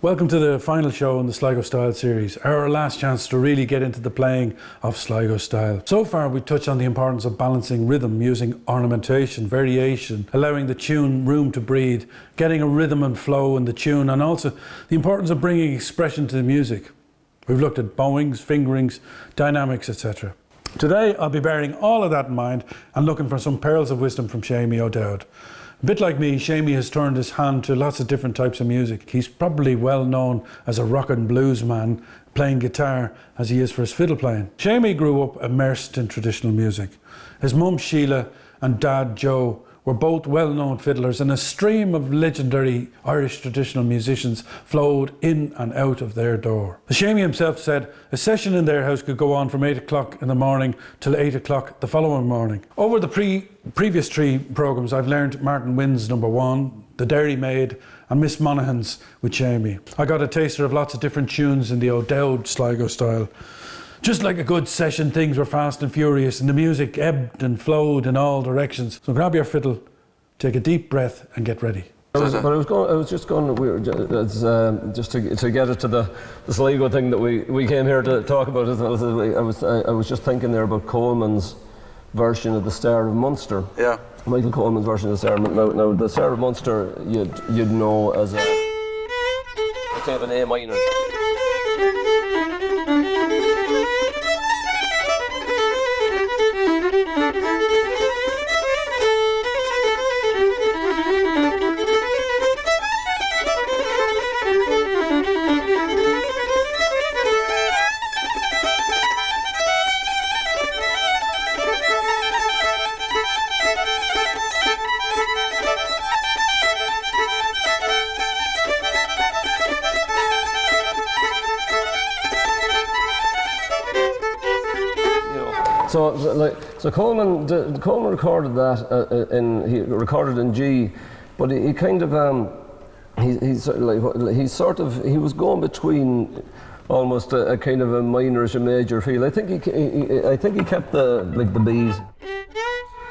Welcome to the final show in the Sligo Style series, our last chance to really get into the playing of Sligo Style. So far we touched on the importance of balancing rhythm using ornamentation, variation, allowing the tune room to breathe, getting a rhythm and flow in the tune, and also the importance of bringing expression to the music. We've looked at bowings, fingerings, dynamics, etc. Today I'll be bearing all of that in mind and looking for some pearls of wisdom from Seamie O'Dowd. A bit like me, Seamie has turned his hand to lots of different types of music. He's probably well known as a rock and blues man, playing guitar as he is for his fiddle playing. Seamie grew up immersed in traditional music. His mum Sheila and dad Joe were both well-known fiddlers, and a stream of legendary Irish traditional musicians flowed in and out of their door. Seamie himself said a session in their house could go on from 8 o'clock in the morning till 8 o'clock the following morning. Over the previous three programmes, I've learned Martin Wynn's Number One, The Dairy Maid, and Miss Monaghan's with Seamie. I got a taster of lots of different tunes in the O'Dowd Sligo style. Just like a good session, things were fast and furious, and the music ebbed and flowed in all directions. So grab your fiddle, take a deep breath, and get ready. I was just to get it to the Sligo thing that we came here to talk about. I was just thinking there about Coleman's version of the Star of Munster. Yeah. Michael Coleman's version of the Star. Now the Star of Munster you'd know as a kind of an A minor. So Coleman recorded that he recorded in G, but he kind of he was going between almost a kind of a minorish and major feel. I think he kept the B's.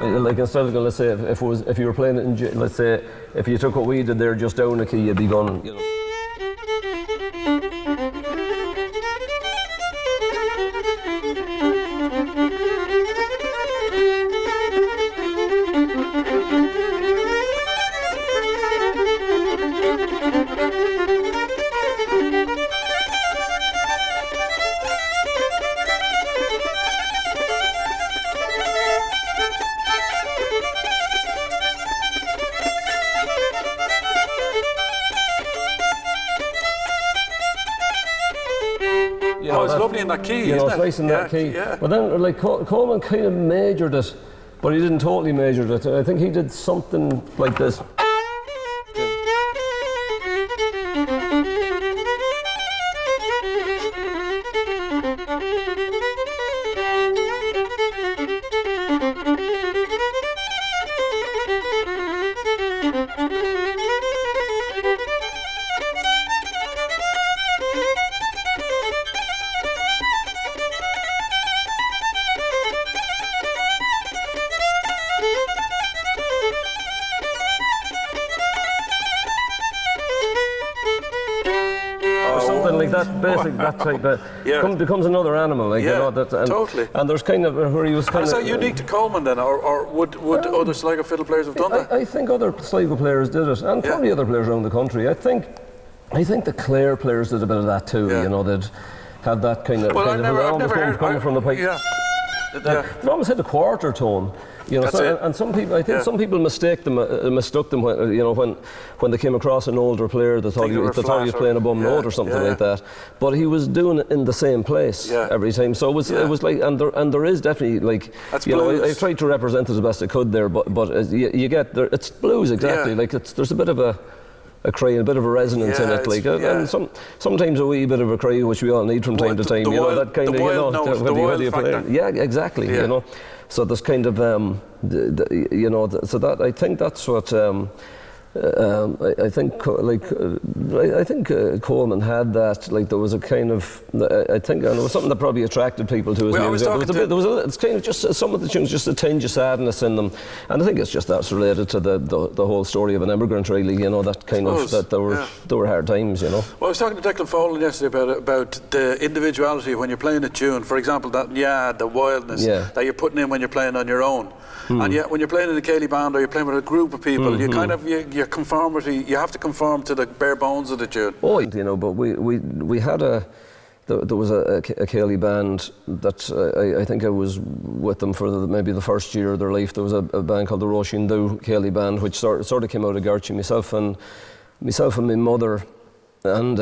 Like instead of, let's say, if you were playing it in G, let's say if you took what we did there just down a key, you'd be going, you know. It's lovely in that key, you know, it's nice in that key. Yeah. But then, like, Coleman kind of majored it, but he didn't totally major it. I think he did something like this. Like that, basic, that type becomes another animal, like, you know, totally. And there's kind of where he was kind of. Is that of unique to Coleman then, or would other Sligo fiddle players have done that? I think other Sligo players did it, and probably other players around the country. I think the Clare players did a bit of that too. You know, they'd have that kind of. I've never heard coming from the pipe. They almost had a quarter tone. You know, and some people, I think some people mistook them when, you know, when they came across an older player, they thought he was playing a bum note or something like that. But he was doing it in the same place every time. So it was like, and there is definitely, like, that's you blues. know, I tried to represent it as best I could there, but you get there, it's blues exactly. Like there's a bit of a cry, a bit of a resonance in it, like, and sometimes a wee bit of a cry, which we all need from time to time. You know, that kind of, you know, whether you play. Yeah, exactly. You know. So there's kind of, you know, so that I think that's what I think Coleman had that. Like there was a kind of, I think, and it was something that probably attracted people to his music. It's kind of just some of the tunes, just a tinge of sadness in them, and I think it's just that's related to the whole story of an immigrant, really. You know, that kind of that there were hard times. You know. Well, I was talking to Declan Folan yesterday about the individuality when you're playing a tune. For example, the wildness that you're putting in when you're playing on your own. And yet, when you're playing in a Cayley band or you're playing with a group of people, you kind of your conformity. You have to conform to the bare bones of the tune. Oh, you know, but we had there was a Cayley band that I think I was with them for maybe the first year of their life. There was a band called the Roisin Cayley band, which sort of came out of Garchi. Myself and my mother. And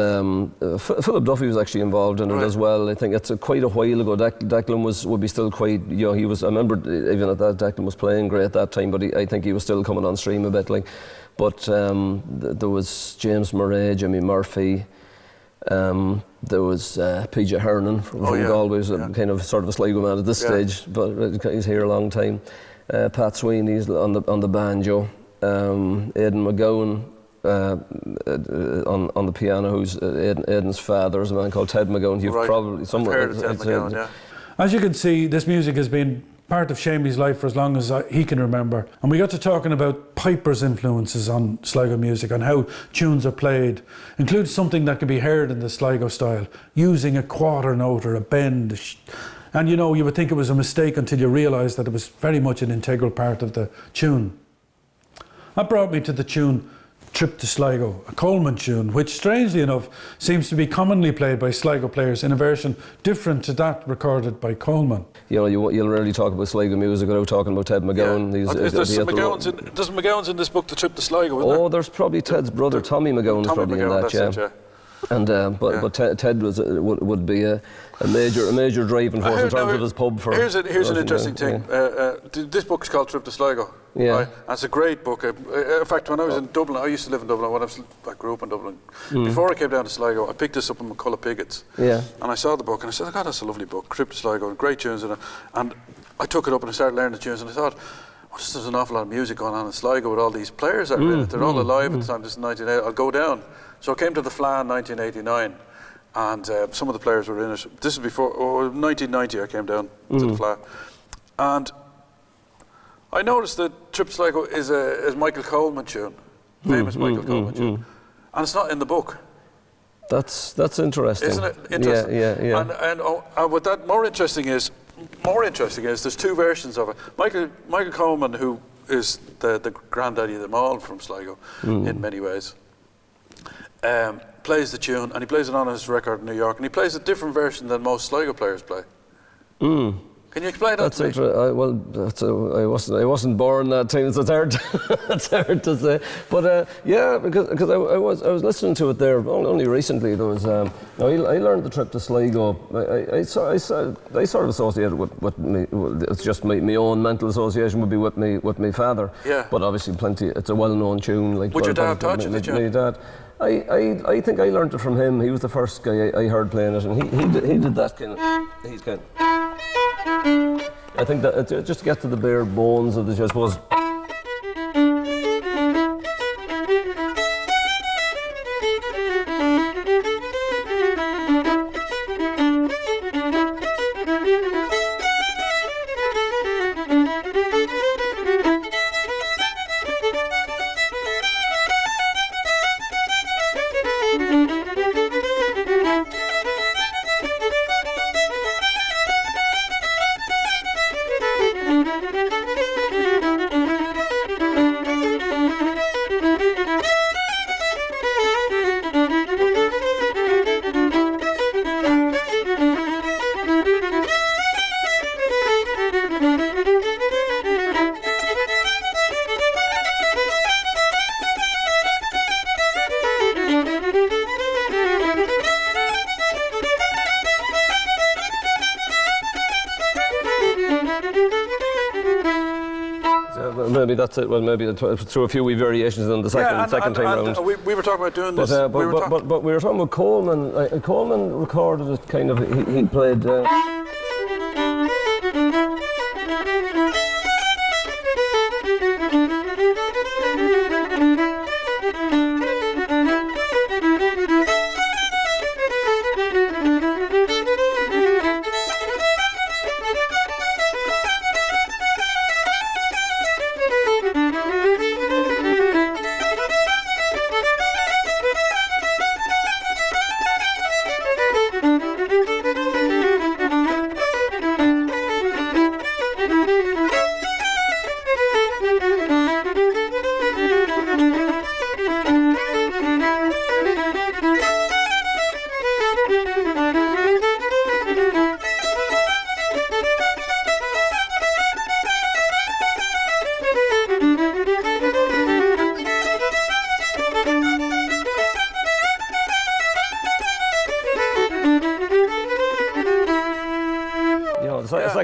Philip Duffy was actually involved in it as well. I think it's quite a while ago. Declan would be still quite, you know, he was, I remember even at that, Declan was playing great at that time, but I think he was still coming on stream a bit. Like, but there was James Murray, Jimmy Murphy, there was PJ Hernan from Galway, kind of sort of a Sligo man at this stage, but he's here a long time. Pat Sweeney's on the banjo, Aidan McGowan, on the piano, who's Aidan's father, is a man called Ted McGowan. You've probably heard of Ted McGowan, As you can see, this music has been part of Seamie's life for as long as he can remember. And we got to talking about Piper's influences on Sligo music and how tunes are played. Includes something that can be heard in the Sligo style, using a quarter note or a bend. And you know, you would think it was a mistake until you realise that it was very much an integral part of the tune. That brought me to the tune Trip to Sligo, a Coleman tune, which strangely enough seems to be commonly played by Sligo players in a version different to that recorded by Coleman. You know, you'll rarely talk about Sligo music without talking about Ted McGowan. There's McGowan's in this book, The Trip to Sligo, isn't there? There's probably Ted's brother, Tommy McGowan, is probably in that, And but Ted would be a major driving force in terms of his pub for. Here's an interesting thing. This book is called Trip to Sligo. Yeah, right? And it's a great book. In fact, when I was in Dublin, I used to live in Dublin. I grew up in Dublin. Before I came down to Sligo, I picked this up in McCullough Piggott's. Yeah. And I saw the book and I said, "God, that's a lovely book, Trip to Sligo, and great tunes in it." And I took it up and I started learning the tunes, and I thought, there's an awful lot of music going on in Sligo with all these players that are in it. They're all alive at the time. This is 1980. I'll go down. So I came to the Fla in 1989, and some of the players were in it. This is before 1990. I came down to the Fla, and I noticed that Trip to Sligo is Michael Coleman tune, famous Michael Coleman tune, and it's not in the book. That's interesting, isn't it? Interesting. Yeah. And what that more interesting is there's two versions of it. Michael Coleman, who is the granddaddy of them all from Sligo in many ways, plays the tune, and he plays it on his record in New York, and he plays a different version than most Sligo players play. Can you explain that to me? I wasn't born that time, so it's hard. It's hard to say. But because I was listening to it there only recently. There was I learned the Trip to Sligo. I sort of associated with me. It's just my own mental association would be with my father. Yeah. But obviously, it's a well-known tune. Like, would your dad taught you the tune? My dad. I think I learned it from him. He was the first guy I heard playing it, and he did that kind of. He's kind of. I think that just to get to the bare bones of the, I suppose. Maybe that's it. Well, maybe through a few wee variations in the second time round. We were talking about doing this. But we were talking about Coleman. Coleman recorded it kind of. He played.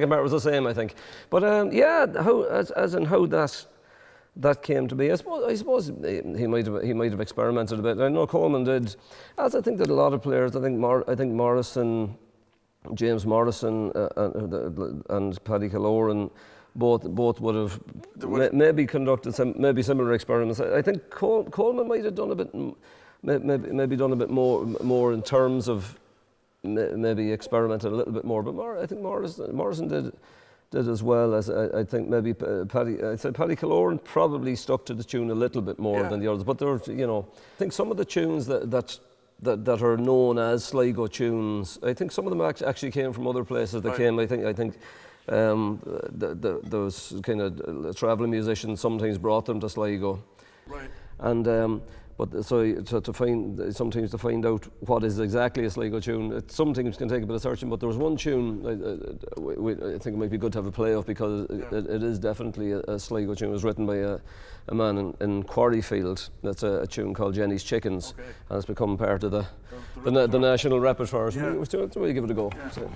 second part was the same, I think. But how as in how that came to be. I suppose he might have experimented a bit. I know Coleman did, as I think that a lot of players. I think Morrison, James Morrison, and Paddy Killoran both would have maybe conducted maybe similar experiments. I think Coleman might have done a bit, maybe done a bit more in terms of maybe experimented a little bit more. But I think Morrison did as well as I think maybe Paddy. I'd say Paddy Killoran probably stuck to the tune a little bit more than the others. But there, I think some of the tunes that are known as Sligo tunes, I think some of them actually came from other places. They came. I think those kind of travelling musicians sometimes brought them to Sligo. Right. And but to find out what is exactly a Sligo tune, some things can take a bit of searching. But there was one tune I think it might be good to have a play of, because it is definitely a Sligo tune. It was written by a man in Quarryfield. That's a tune called Jenny's Chickens, and it's become part of the national repertoire. So we'll give it a go. Yeah. So.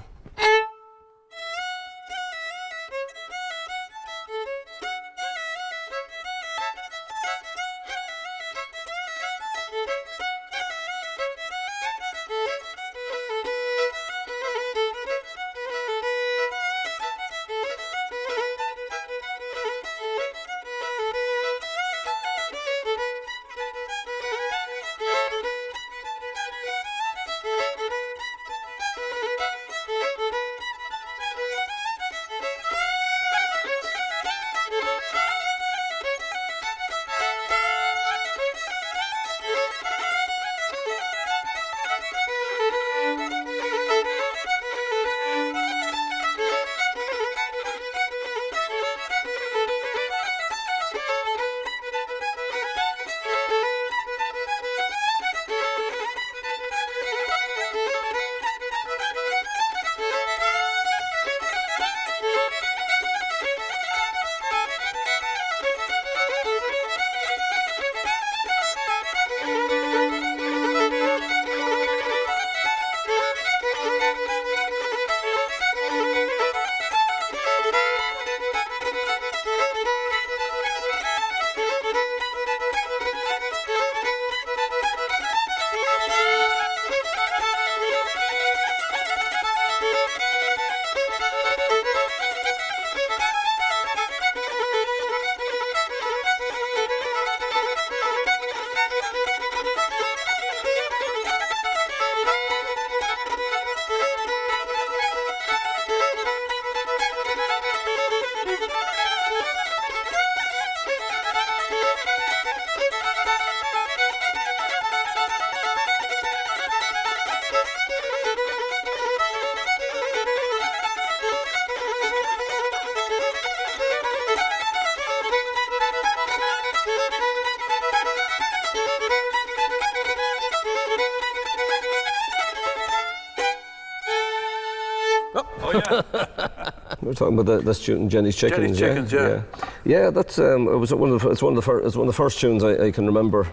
We're talking about this tune, Jenny's Chickens. Jenny's Chickens, yeah. That's it was one of the first tunes I can remember.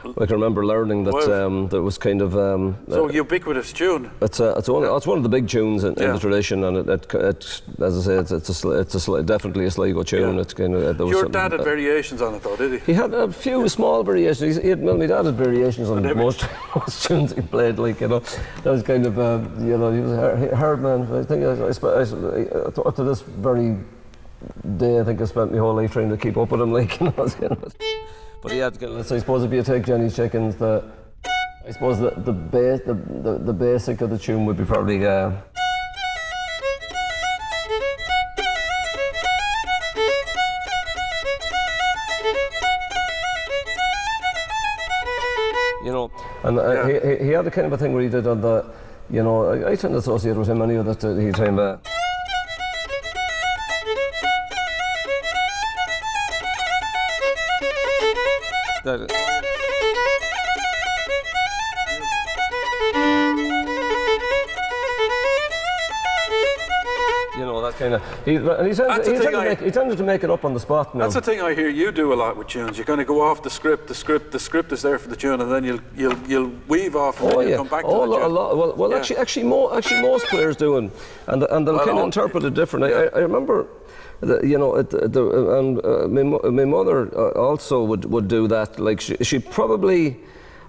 I can remember learning that that was kind of so ubiquitous tune. It's one of the big tunes in the tradition, and it as I say, it's definitely a Sligo tune. Yeah. It's kind of Your dad had variations on it, though, did he? He had a few small variations. My dad had variations on most tunes he played. That was kind of he was a hard man. I think up to this very day, I think I spent my whole life trying to keep up with him, But he had, I suppose, if you take Jenny's Chickens, I suppose the basic of the tune would be probably. He had a kind of a thing where he did on the, I tend to associate with him anyway that he kind of. kind of. He tended to make it up on the spot now. That's the thing I hear you do a lot with tunes. You're going to go off the script. The script is there for the tune, and then you'll weave off, and then you'll come back to the tune. Well, actually, most players do, and they'll kind of interpret it different. I remember. My mother also would do that. Like she probably,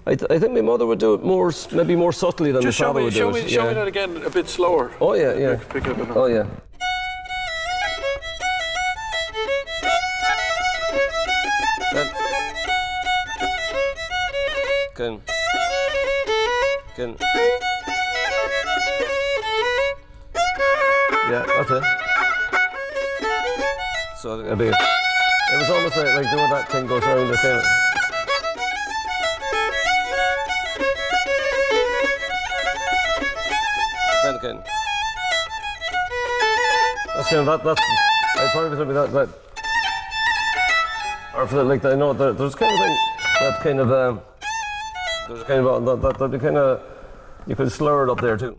I think my mother would do it maybe more subtly than my father would do it. Show me that again a bit slower. Oh yeah. Pick it up oh yeah. Can. Yeah, that's it. So it was almost like doing that thing goes around the thing. Then again. That's kind of that's I'd probably something that or for like I know there's kind of thing that kind of there's kind of that'd be kind of you could slur it up there too.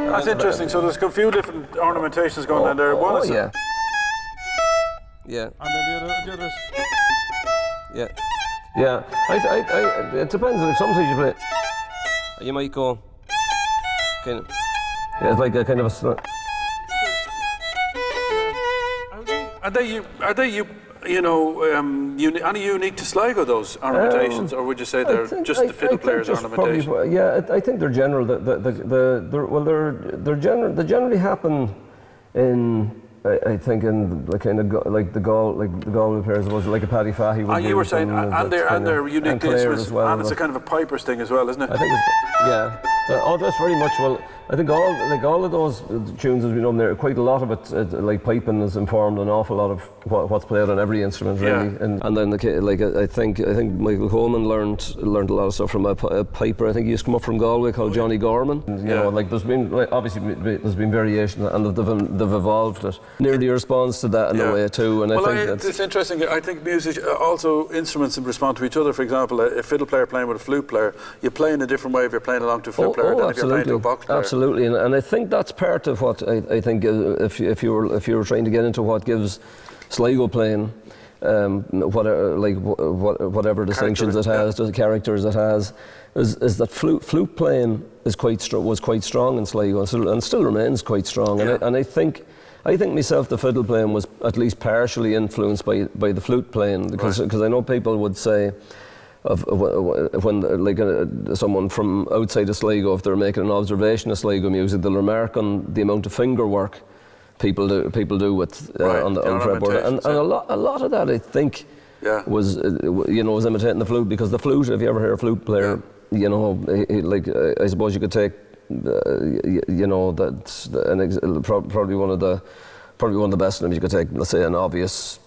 That's interesting. So there's a few different ornamentations going on there. One is yeah. And then the others. Yeah. It depends. Like sometimes you play, you might go kind of. Yeah, it's like a kind of a. Are they any unique to Sligo, those ornamentations, or would you say they're just the fiddle players' ornamentation? I think they're general. They generally happen in. I think in the kind of like the Galway players was like a Paddy Fahey would you were saying, and they're unique to instruments, as well, and it's a kind of a piper's thing as well, isn't it? I think that's very much well. I think all of those tunes as we know them there, quite a lot of it like piping has informed an awful lot of what's played on every instrument really. Yeah. And then I think Michael Coleman learned a lot of stuff from a piper. I think he used to come up from Galway called Johnny Gorman. And, you know, like there's been obviously there's been variation and they've evolved it. Nearly responds to that in a way too. And I think it's interesting. I think music also instruments respond to each other. For example, a fiddle player playing with a flute player, you play in a different way if you're playing along to a flute player than if you're playing to a box player. Absolutely, and I think that's part of what I think if you were trying to get into what gives Sligo playing, whatever distinctions it has, the characters it has, is that flute playing was quite strong in Sligo and still remains quite strong. Yeah. And I think myself the fiddle playing was at least partially influenced by the flute playing because I know people would say. When someone from outside of Sligo, if they're making an observation of Sligo music, they'll remark on the amount of finger work people do with on the fretboard, and a lot of that I think was imitating the flute, because the flute, if you ever hear a flute player, I suppose you could take probably one of the best of them. You could take, let's say, an obvious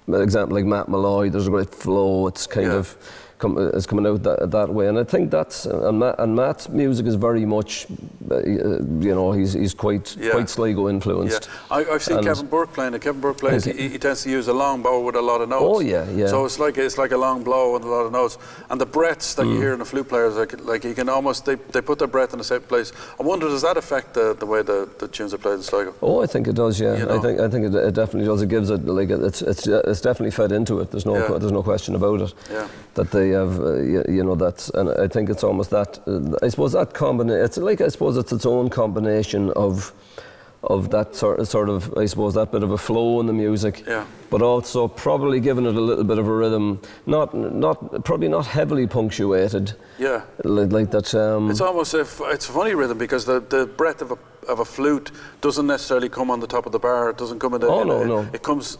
example like Matt Malloy. There's a great flow. It's kind of. Is coming out that way, and I think that's and Matt's music is very much, he's quite Sligo influenced. Yeah. I've seen Kevin Burke playing. Kevin Burke plays. He tends to use a long bow with a lot of notes. Oh yeah. So it's like a long blow with a lot of notes, and the breaths that you hear in a flute player is like you can almost they put their breath in a certain place. I wonder, does that affect the way the tunes are played in Sligo? Oh, I think it does. Yeah, I think it definitely does. It gives it it's definitely fed into it. There's no question about it. Yeah. That they have, that's, and I think it's almost that. I suppose that combination. It's like, I suppose it's its own combination of that sort of I suppose that bit of a flow in the music. Yeah. But also probably giving it a little bit of a rhythm, probably not heavily punctuated. Yeah. Like that. It's almost it's a funny rhythm because the breath of a flute doesn't necessarily come on the top of the bar. It doesn't come in the. No. It comes.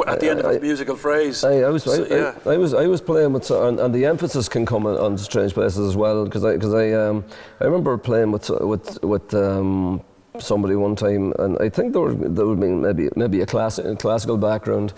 At the end of a musical phrase. I was playing with, and the emphasis can come on strange places as well, because I remember playing with somebody one time, and I think there would be maybe a classical background,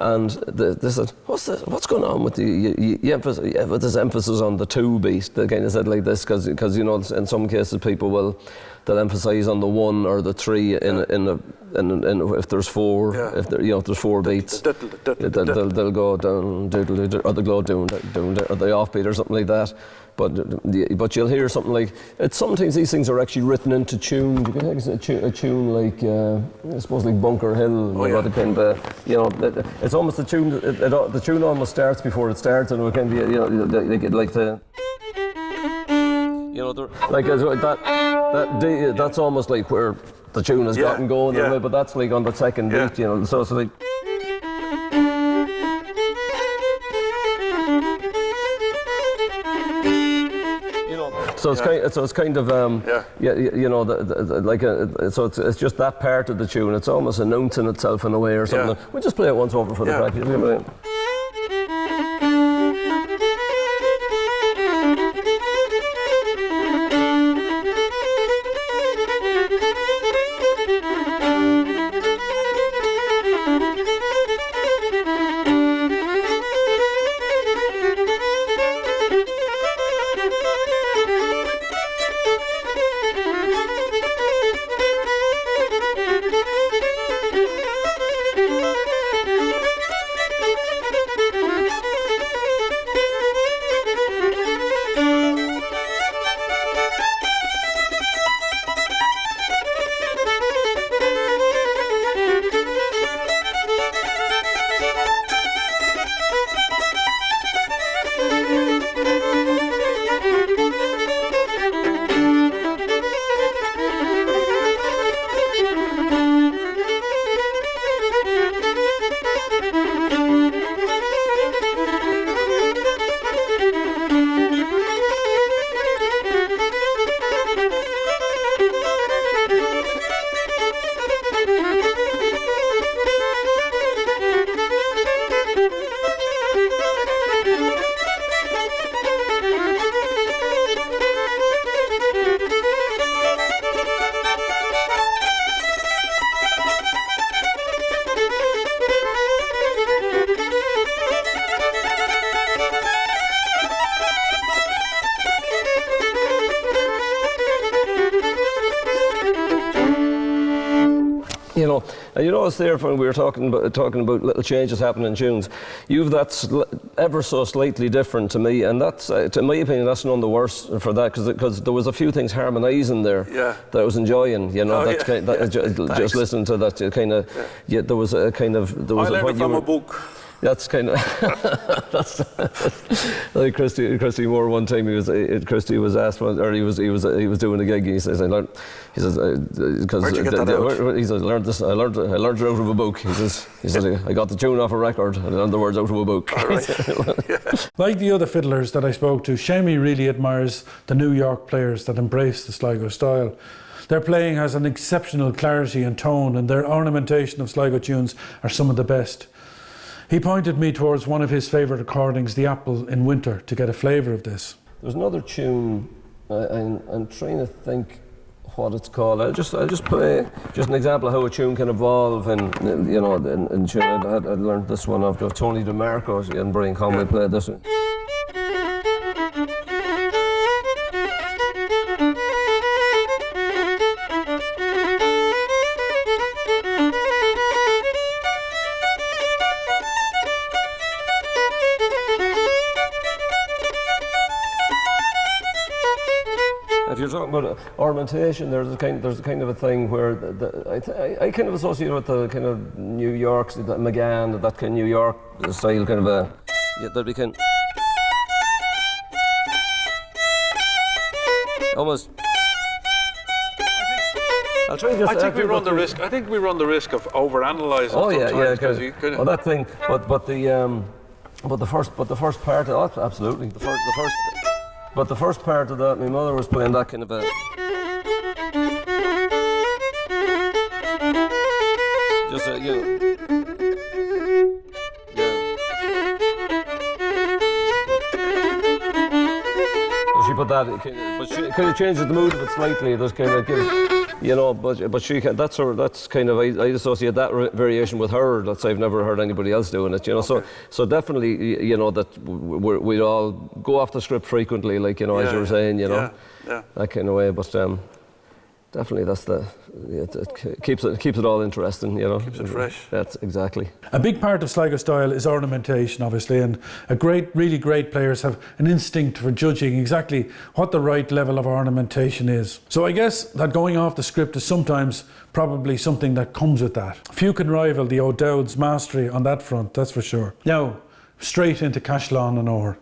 And they said, what's going on with with this emphasis on the 2 beat? They kind of said like this, because you know, in some cases people they'll emphasise on the 1 or the 3 if there's 4, if there's 4 beats, they'll go down, or they'll go down, or the offbeat or something like that. But you'll hear something like, sometimes these things are actually written into tune. You can take a tune like, I suppose like Bunker Hill. The kind of, you know, it's almost the tune. The tune almost starts before it starts, and it can be, you know, like the, you know, like that. That's almost like where the tune has gotten going, but that's like on the second beat, you know. So it's like. So it's kind of you know, it's just that part of the tune. It's almost announcing itself in a way or something. We'll just play it once over for the practice. You know, and you know, it's there when we were talking about little changes happening in tunes. You've that's ever so slightly different to me, and that's, in my opinion, that's none the worse for that, because there was a few things harmonising there that I was enjoying. You know, just listening to that, kind of. Yeah, there was a kind of. There was I learned it from a book. That's kind of that's like Christy Moore. One time Christy was asked, or he was doing a gig. He says, where'd you get that out? He says, I learned it out of a book. He said, I got the tune off a record and I learned the words out of a book. All right. Like the other fiddlers that I spoke to, Seamie really admires the New York players that embrace the Sligo style. Their playing has an exceptional clarity and tone, and their ornamentation of Sligo tunes are some of the best. He pointed me towards one of his favourite recordings, The Apple in Winter, to get a flavour of this. There's another tune, I'm trying to think what it's called. I'll just play just an example of how a tune can evolve, and you know, in tune. I learned this one off Tony DeMarco and Brian Conway played this one. If you're talking about ornamentation, there's a kind of a thing where I kind of associate with the kind of New York, McGann, that kind of New York style, kind of a, there'd be kind of, almost. I think we run the risk. I think we run the risk of overanalyzing. Oh yeah, because that thing. But the first part. Oh, absolutely. The first. But the first part of that, my mother was playing that kind of a. Just a, you know. Yeah. So she put that, but she kind of changes the mood of it slightly. It does kind of give. You know, but she can, that's kind of, I associate that variation with her. That's, I've never heard anybody else doing it, you know. Okay. So definitely, you know, that we'd all go off the script frequently, like, you know, as you were saying, you know, that kind of way. But definitely, that's it keeps it all interesting, you know. Keeps it fresh. That's exactly. A big part of Sligo Style is ornamentation, obviously, and really great players have an instinct for judging exactly what the right level of ornamentation is. So I guess that going off the script is sometimes probably something that comes with that. Few can rival the O'Dowd's mastery on that front, that's for sure. Now, straight into Cashlán and Or.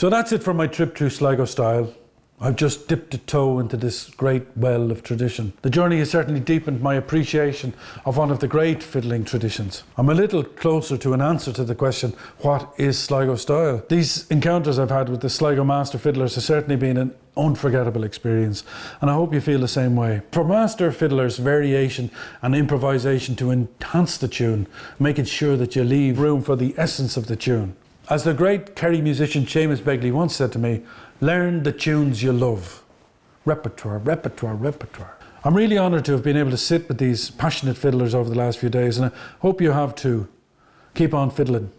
So that's it for my trip through Sligo Style. I've just dipped a toe into this great well of tradition. The journey has certainly deepened my appreciation of one of the great fiddling traditions. I'm a little closer to an answer to the question, what is Sligo Style? These encounters I've had with the Sligo master fiddlers has certainly been an unforgettable experience, and I hope you feel the same way. For master fiddlers, variation and improvisation to enhance the tune, making sure that you leave room for the essence of the tune. As the great Kerry musician Seamus Begley once said to me, learn the tunes you love. Repertoire, repertoire, repertoire. I'm really honoured to have been able to sit with these passionate fiddlers over the last few days, and I hope you have too. Keep on fiddling.